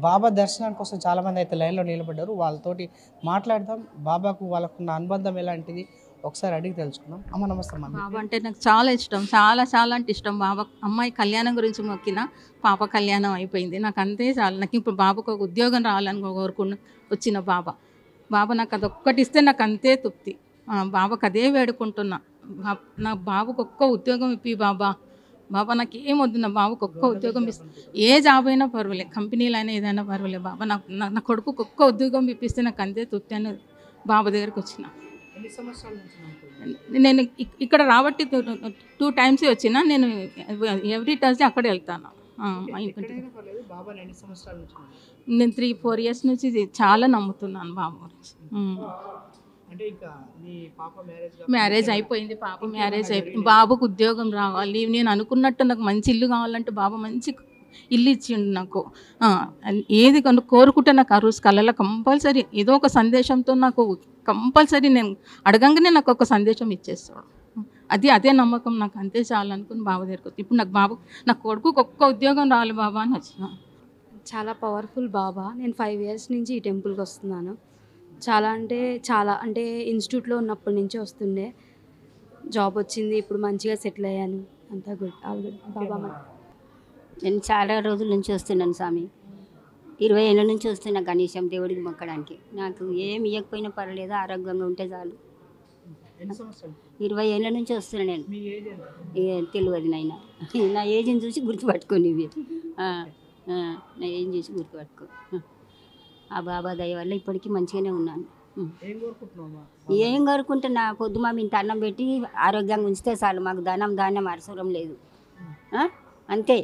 బాబా దర్శనం కోసం చాలామంది అయితే లైన్లో నిలబడ్డారు. వాళ్ళతోటి మాట్లాడదాం. బాబాకు వాళ్ళకున్న అనుబంధం ఎలాంటిది ఒకసారి అడిగి తెలుసుకుందాం. అమ్మ నమస్తే అమ్మ. బాబా అంటే నాకు చాలా ఇష్టం, చాలా చాలా అంటే ఇష్టం. బాబా అమ్మాయి కళ్యాణం గురించి మొక్కిన, పాప కళ్యాణం అయిపోయింది. నాకు అంతే చాలు. నాకు ఇప్పుడు బాబాకు ఒక ఉద్యోగం రావాలని కోరుకున్న వచ్చిన బాబా నాకు అదొక్కటి ఇస్తే నాకు అంతే తృప్తి. బాబాకు అదే వేడుకుంటున్నా. నా బాబుకు ఒక్క ఉద్యోగం ఇప్పి బాబా. నాకు ఏం వద్దు, నా బాబుకు ఒక్క ఉద్యోగం ఇస్తే, ఏ జాబ్ అయినా పర్వాలేదు, కంపెనీలు అయినా ఏదైనా పర్వాలేదు బాబా. నా కొడుకుకి ఒక్క ఉద్యోగం ఇప్పిస్తే నాకు అంతే తృప్తి అని బాబా దగ్గరికి వచ్చిన. నేను ఇక్కడ రాబట్టి 2 times వచ్చిన. నేను ఎవ్రీ థర్స్డే అక్కడే వెళ్తాను. నేను 3-4 years నుంచి చాలా నమ్ముతున్నాను బాబు గురించి. మ్యారేజ్ అయిపోయింది, పాప మ్యారేజ్ అయిపోయింది. బాబుకు ఉద్యోగం రావాలి, నేను అనుకున్నట్టు నాకు మంచి ఇల్లు కావాలంటే బాబా మంచి ఇల్లు ఇచ్చిండు నాకు. ఏది కోరుకుంటే నాకు ఆ రోజు కళలో కంపల్సరీ ఏదో ఒక సందేశంతో నాకు కంపల్సరీ నేను అడగంగానే నాకు ఒక సందేశం ఇచ్చేస్తాడు. అదే నమ్మకం నాకు, అంతే చాలు అనుకుని బాబా దగ్గరికి వచ్చి ఇప్పుడు నా కొడుకుకి ఒక్క ఉద్యోగం రావాలి బాబా అని వచ్చిన. చాలా పవర్ఫుల్ బాబా. నేను 5 years నుంచి ఈ టెంపుల్కి వస్తున్నాను. చాలా అంటే ఇన్స్టిట్యూట్లో ఉన్నప్పటి నుంచి వస్తుండే. జాబ్ వచ్చింది, ఇప్పుడు మంచిగా సెటిల్ అయ్యాను. అంతా గుడ్, ఆల్ గుడ్. బాబా నేను చాలా రోజుల నుంచి వస్తున్నాను స్వామి. 20 ఏళ్ళ నుంచి వస్తున్నా కనీసం దేవుడికి మొక్కడానికి. నాకు ఏం ఇవ్వకపోయినా పర్వాలేదు, ఆరోగ్యంగా ఉంటే చాలు. 20 ఏళ్ళ నుంచి వస్తున్నా నేను. తెలియదు నాయన, నా ఏజ్ని చూసి గుర్తుపట్టుకోని ఇవి. నా ఏం చూసి గుర్తుపట్టుకో. ఆ బాబా దయ వల్ల ఇప్పటికీ మంచిగానే ఉన్నాను. ఏం కోరుకుంటున్నా, పొద్దుమా ఇంత అన్నం పెట్టి ఆరోగ్యంగా ఉంచితే చాలు. మాకు ధాన్యం అవసరం లేదు. అంతే.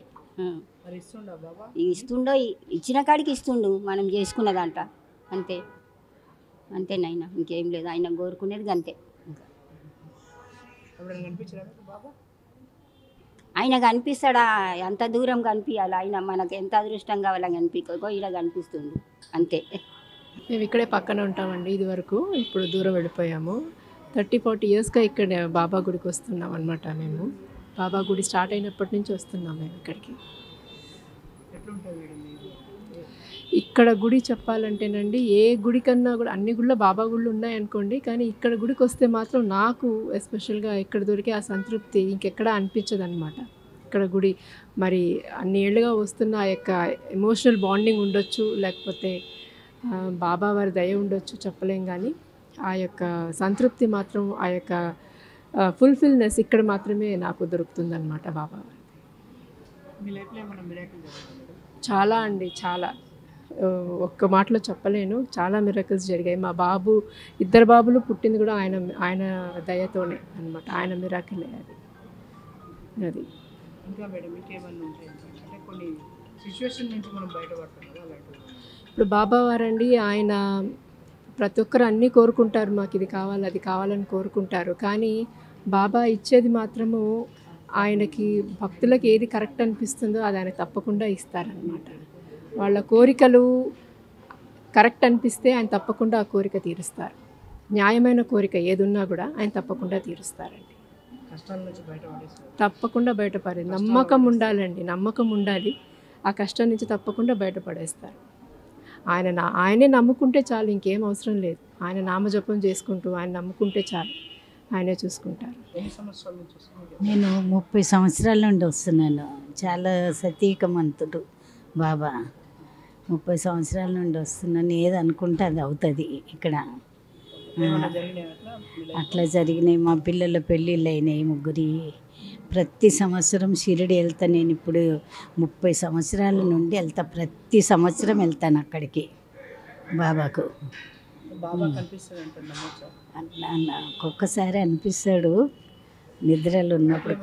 ఇస్తుండో, ఇచ్చిన కాడికి ఇస్తుండు, మనం చేసుకున్నదంట. అంతేనైనా ఇంకేం లేదు. ఆయన కోరుకునేది అంతే. ఆయన కనిపిస్తాడా? ఎంత దూరం కనిపించాలి ఆయన, మనకు ఎంత అదృష్టం కావాలని కనిపించకో ఇలా కనిపిస్తుంది అంతే. మేము ఇక్కడే పక్కన ఉంటామండి ఇదివరకు. ఇప్పుడు దూరం వెళ్ళిపోయాము. 30-40 yearsగా ఇక్కడ బాబా గుడికి వస్తున్నాం అనమాట. మేము బాబా గుడి స్టార్ట్ అయినప్పటి నుంచి వస్తున్నాం మేము ఇక్కడికి. ఇక్కడ గుడి చెప్పాలంటేనండి, ఏ గుడి కన్నా కూడా, అన్ని గుళ్ళో బాబా గుళ్ళు ఉన్నాయనుకోండి, కానీ ఇక్కడ గుడికి వస్తే మాత్రం నాకు ఎస్పెషల్గా ఇక్కడ దొరికే ఆ సంతృప్తి ఇంకెక్కడా అనిపించదు అనమాట. ఇక్కడ గుడి మరి అన్ని ఏళ్ళుగా వస్తున్న ఆ యొక్క ఎమోషనల్ బాండింగ్ ఉండొచ్చు, లేకపోతే బాబా వారి దయ ఉండొచ్చు, చెప్పలేం. కానీ ఆ యొక్క సంతృప్తి మాత్రం, ఆ యొక్క ఫుల్ఫిల్నెస్ ఇక్కడ మాత్రమే నాకు దొరుకుతుందన్నమాట బాబా వారి. చాలా అండి, చాలా. ఒక్క మాటలో చెప్పలేను, చాలా మిరకల్స్ జరిగాయి. మా బాబు, 2 బాబులు పుట్టింది కూడా ఆయన దయతోనే అనమాట. ఆయన మిరాకిలే అది. ఇంకా మేడం ఇంకేమన్నా ఉంటాయి అంటే కొన్ని సిచ్యువేషన్ నుంచి మనం బయటపడతాం కదా అలాంటి. ఇప్పుడు బాబా వారండి, ఆయన ప్రతి ఒక్కరు అన్నీ కోరుకుంటారు, మాకు ఇది కావాలి అది కావాలని కోరుకుంటారు. కానీ బాబా ఇచ్చేది మాత్రము ఆయనకి, భక్తులకు ఏది కరెక్ట్ అనిపిస్తుందో అది ఆయన తప్పకుండా ఇస్తారనమాట. వాళ్ళ కోరికలు కరెక్ట్ అనిపిస్తే ఆయన తప్పకుండా ఆ కోరిక తీరుస్తారు. న్యాయమైన కోరిక ఏదున్నా కూడా ఆయన తప్పకుండా తీరుస్తారండి. తప్పకుండా బయటపడే నమ్మకం ఉండాలండి, నమ్మకం ఉండాలి. ఆ కష్టం నుంచి తప్పకుండా బయటపడేస్తారు. ఆయనే నమ్ముకుంటే చాలు, ఇంకేం అవసరం లేదు. ఆయన నామజపం చేసుకుంటూ ఆయన నమ్ముకుంటే చాలు, ఆయనే చూసుకుంటారు. నేను 30 సంవత్సరాల నుండి వస్తున్నాను. చాలా సతీకమంతుడు బాబా. 30 సంవత్సరాల నుండి వస్తున్నాను. ఏది అనుకుంటే అది అవుతుంది ఇక్కడ. అట్లా జరిగినాయి. మా పిల్లల పెళ్ళిళ్ళు అయినాయి, 3. ప్రతి సంవత్సరం షిరిడి వెళ్తా. నేను ఇప్పుడు 30 సంవత్సరాల నుండి వెళ్తా. ప్రతి సంవత్సరం వెళ్తాను అక్కడికి బాబాకు. ఒక్కొక్కసారి అనిపిస్తాడు, నిద్రలు ఉన్నప్పుడు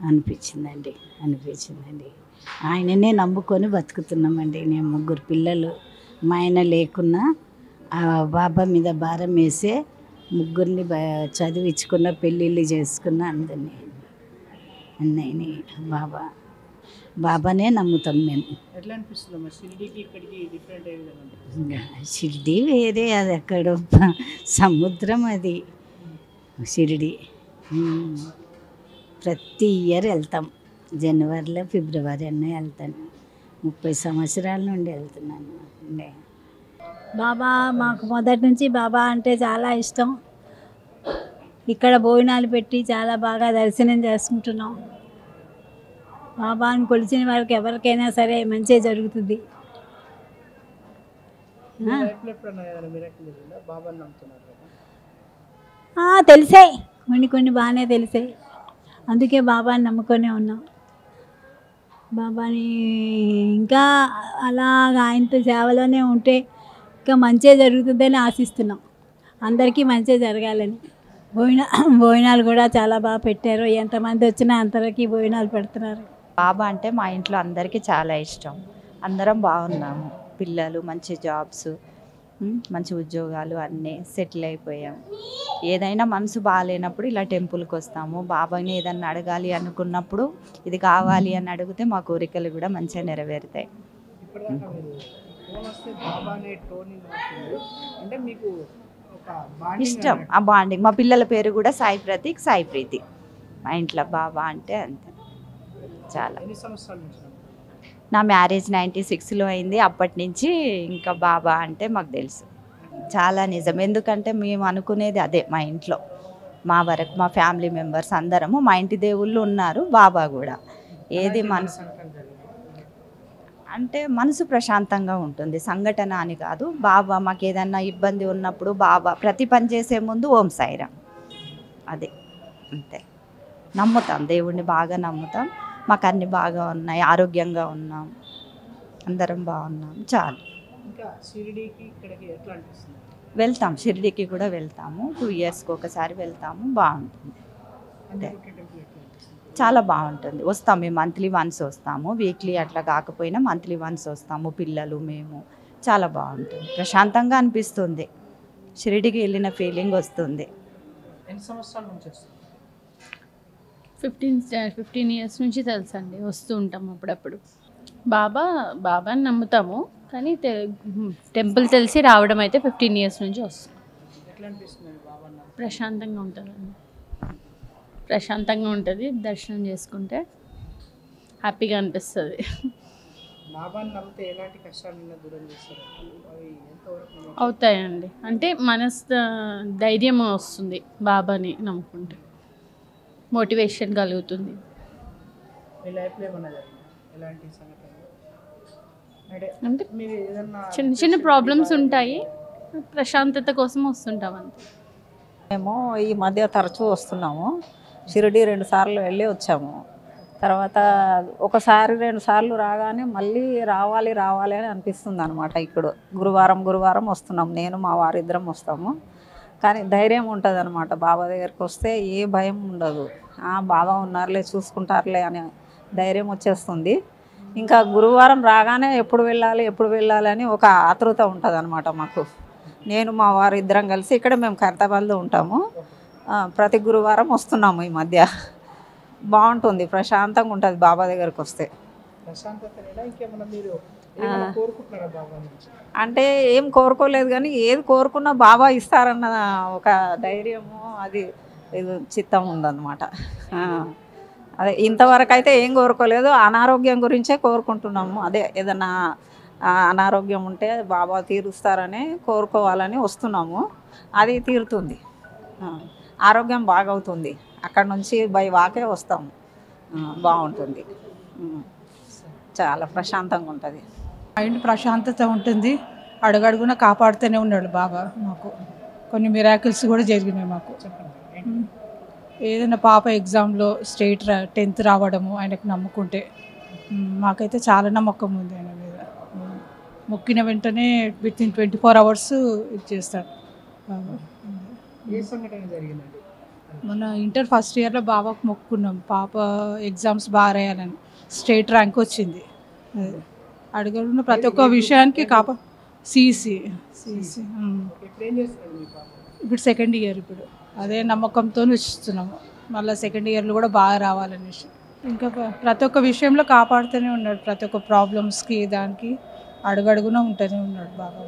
అనిపించిందండి. ఆయననే నమ్ముకొని బతుకుతున్నామండి. నేను 3 పిల్లలు. మా ఆయన లేకున్నా ఆ బాబా మీద భారం వేసే 3 చదివించుకున్న, పెళ్ళిళ్ళు చేసుకున్న, అన్నయ్యని బాబానే నమ్ముతాం మేము. షిరిడి వేరే, అది అక్కడ సముద్రం, అది షిరిడి. ఉమ్. ప్రతి ఇయర్ వెళ్తాం. జనవరిలో ఫిబ్రవరి అన్న వెళ్తాను. 30 సంవత్సరాల నుండి వెళ్తున్నాను. బాబా మాకు మొదటి నుంచి బాబా అంటే చాలా ఇష్టం. ఇక్కడ భోజనాలు పెట్టి చాలా బాగా దర్శనం చేసుకుంటున్నాం. బాబాని కొలిచిన వారికి ఎవరికైనా సరే మంచి జరుగుతుంది. మీ లైఫ్లో ఎప్పుడన్నా ఏదైనా మిరాకిల్ జరిగిందా? బాబాని నమ్ముతున్నారు కదా. తెలిసాయి, కొన్ని బాగానే తెలిసాయి. అందుకే బాబాని నమ్ముకొనే ఉన్నాం. బాబాని ఇంకా అలాగ ఆయనతో సేవలోనే ఉంటే ఇంకా మంచిగా జరుగుతుందని ఆశిస్తున్నాం. అందరికీ మంచిగా జరగాలని. భోజనాలు కూడా చాలా బాగా పెట్టారు. ఎంతమంది వచ్చినా అందరికీ భోజనాలు పెడుతున్నారు. బాబా అంటే మా ఇంట్లో అందరికీ చాలా ఇష్టం. అందరం బాగున్నాము. పిల్లలు మంచి జాబ్స్, మంచి ఉద్యోగాలు అన్నీ సెటిల్ అయిపోయాం. ఏదైనా మనసు బాగాలేనప్పుడు ఇలా టెంపుల్కి వస్తాము. బాబాని ఏదన్నా అడగాలి అనుకున్నప్పుడు ఇది కావాలి అని అడిగితే మా కోరికలు కూడా మంచిగా నెరవేరుతాయి. ఇప్పటిదాకా మీరు ఫోన్ వస్తే బాబా అనే టోనింగ్ వస్తుంది. అంటే మీకు ఒక బాండింగ్ ఇష్టం ఆ బాండింగ్. మా పిల్లల పేరు కూడా సాయి ప్రతీక్, సాయి ప్రీతి. మా ఇంట్లో బాబా అంటే అంతే చాలా. ఎన్ని సంవత్సరాల నుంచి నమ్ముతున్నారు? నా మ్యారేజ్ 96లో అయింది. అప్పటి నుంచి ఇంకా బాబా అంటే మాకు తెలుసు. చాలా నిజం. ఎందుకంటే మేము అనుకునేది అదే. మా ఇంట్లో మా వరకు మా ఫ్యామిలీ మెంబర్స్ అందరము మా ఇంటి దేవుళ్ళు ఉన్నారు, బాబా కూడా. ఏది మనసు అంటే మనసు ప్రశాంతంగా ఉంటుంది. సంఘటన అని కాదు. బాబా మాకు ఏదన్నా ఇబ్బంది ఉన్నప్పుడు బాబా ప్రతి పని చేసే ముందు ఓం సాయిరామ్, అదే అంతే. నమ్ముతాం, దేవుడిని బాగా నమ్ముతాం. మాకు అన్నీ బాగా ఉన్నాయి, ఆరోగ్యంగా ఉన్నాం, అందరం బాగున్నాం, చాలు. ఇంకా షిరిడీకి ఇక్కడికి ఎట్లా అనిపిస్తుంది? వెళ్తాం, షిరిడీకి కూడా వెళ్తాము. 2 ఇయర్స్కి ఒకసారి వెళ్తాము. బాగుంటుంది, అంతే. టెంపుల్ ఎట్లా అనిపిస్తుంది? చాలా బాగుంటుంది. వస్తాం మేము మంత్లీ వన్స్ వస్తాము. వీక్లీ అట్లా కాకపోయినా మంత్లీ వన్స్ వస్తాము. పిల్లలు మేము చాలా బాగుంటుంది. ప్రశాంతంగా అనిపిస్తుంది. షిరిడీకి వెళ్ళిన ఫీలింగ్ వస్తుంది. ఎన్ని సంవత్సరాల నుంచి వస్తుంది? 15 ఇయర్స్ నుంచి తెలుసండి. వస్తూ ఉంటాము అప్పుడప్పుడు. బాబాని నమ్ముతాము, కానీ టెంపుల్ తెలిసి రావడం అయితే 15 ఇయర్స్ నుంచి వస్తుంది. ఎట్లా అనిపిస్తుంది బాబా? ప్రశాంతంగా ఉంటుందండి. ప్రశాంతంగా ఉంటుంది. దర్శనం చేసుకుంటే హ్యాపీగా అనిపిస్తుంది. బాబాని నమ్మితే ఎలాంటి కష్టాలను దూరం చేస్తారు? అవి ఎంతవరకు అవుతాయండి. అంటే ధైర్యం వస్తుంది బాబాని నమ్ముకుంటే. మోటివేషన్ కలుగుతుంది. మీ లైఫ్లో ఏమన్నా జరిగిందా? ఎలాంటి సంఘటనలు? అంటే మీరు ఏదన్నా చిన్న ప్రాబ్లమ్స్ ఉంటాయి, ప్రశాంతత కోసం వస్తుంటాం అంతే. మేము ఈ మధ్య తరచూ వస్తున్నాము. షిరిడి 2 సార్లు వెళ్ళి వచ్చాము. తర్వాత ఒకసారి 2 సార్లు రాగానే మళ్ళీ రావాలి అని అనిపిస్తుంది అనమాట. ఇప్పుడు గురువారం వస్తున్నాం. నేను మా వారిద్దరం వస్తాము. కానీ ధైర్యం ఉంటుంది అనమాట. బాబా దగ్గరికి వస్తే ఏ భయం ఉండదు. బాబా ఉన్నారులే, చూసుకుంటారులే అనే ధైర్యం వచ్చేస్తుంది. ఇంకా గురువారం రాగానే ఎప్పుడు వెళ్ళాలి అని ఒక ఆతృత ఉంటుంది అనమాట మాకు. నేను మా వారు ఇద్దరం కలిసి ఇక్కడ మేము ఖైరతాబాద్లో ఉంటాము. ప్రతి గురువారం వస్తున్నాము ఈ మధ్య. బాగుంటుంది, ప్రశాంతంగా ఉంటుంది బాబా దగ్గరికి వస్తే. అంటే ఏం కోరుకోలేదు, కానీ ఏది కోరుకున్నా బాబా ఇస్తారన్న ఒక ధైర్యము అది చిత్తం ఉందన్నమాట. అదే ఇంతవరకు అయితే ఏం కోరుకోలేదు. అనారోగ్యం గురించే కోరుకుంటున్నాము. అదే ఏదన్నా అనారోగ్యం ఉంటే బాబా తీరుస్తారని కోరుకోవాలని వస్తున్నాము. అది తీరుతుంది. ఆరోగ్యం బాగవుతుంది. అక్కడ నుంచి బై వాకే వస్తాము. బాగుంటుంది, చాలా ప్రశాంతంగా ఉంటుంది. మైండ్ ప్రశాంతత ఉంటుంది. అడుగడుగున కాపాడుతూనే ఉన్నాడు బాబా. మాకు కొన్ని మిరాకిల్స్ కూడా జరిగినాయి మాకు. ఏదైనా పాప ఎగ్జామ్లో స్టేట్ 10th రావడము ఆయనకు నమ్ముకుంటే మాకైతే చాలా నమ్మకం ఉంది ఆయన మీద. మొక్కిన వెంటనే విత్ ఇన్ 24 hours ఇది చేస్తాడు బాబా. మన ఇంటర్ ఫస్ట్ ఇయర్లో బాబాకు మొక్కుకున్నాం. పాప ఎగ్జామ్స్ బాగా రాయాలని, స్టేట్ ర్యాంక్ వచ్చింది. అడుగున్న ప్రతి ఒక్క విషయానికి సిసి ఇప్పుడు 2nd ఇయర్. ఇప్పుడు అదే నమ్మకంతో ఇస్తున్నాము. మళ్ళీ 2nd ఇయర్లో కూడా బాగా రావాలనేసి ఇంకా ప్రతి ఒక్క విషయంలో కాపాడుతూనే ఉన్నాడు. ప్రతి ఒక్క ప్రాబ్లమ్స్కి దానికి అడుగడుగున ఉంటూనే ఉన్నాడు బాబా.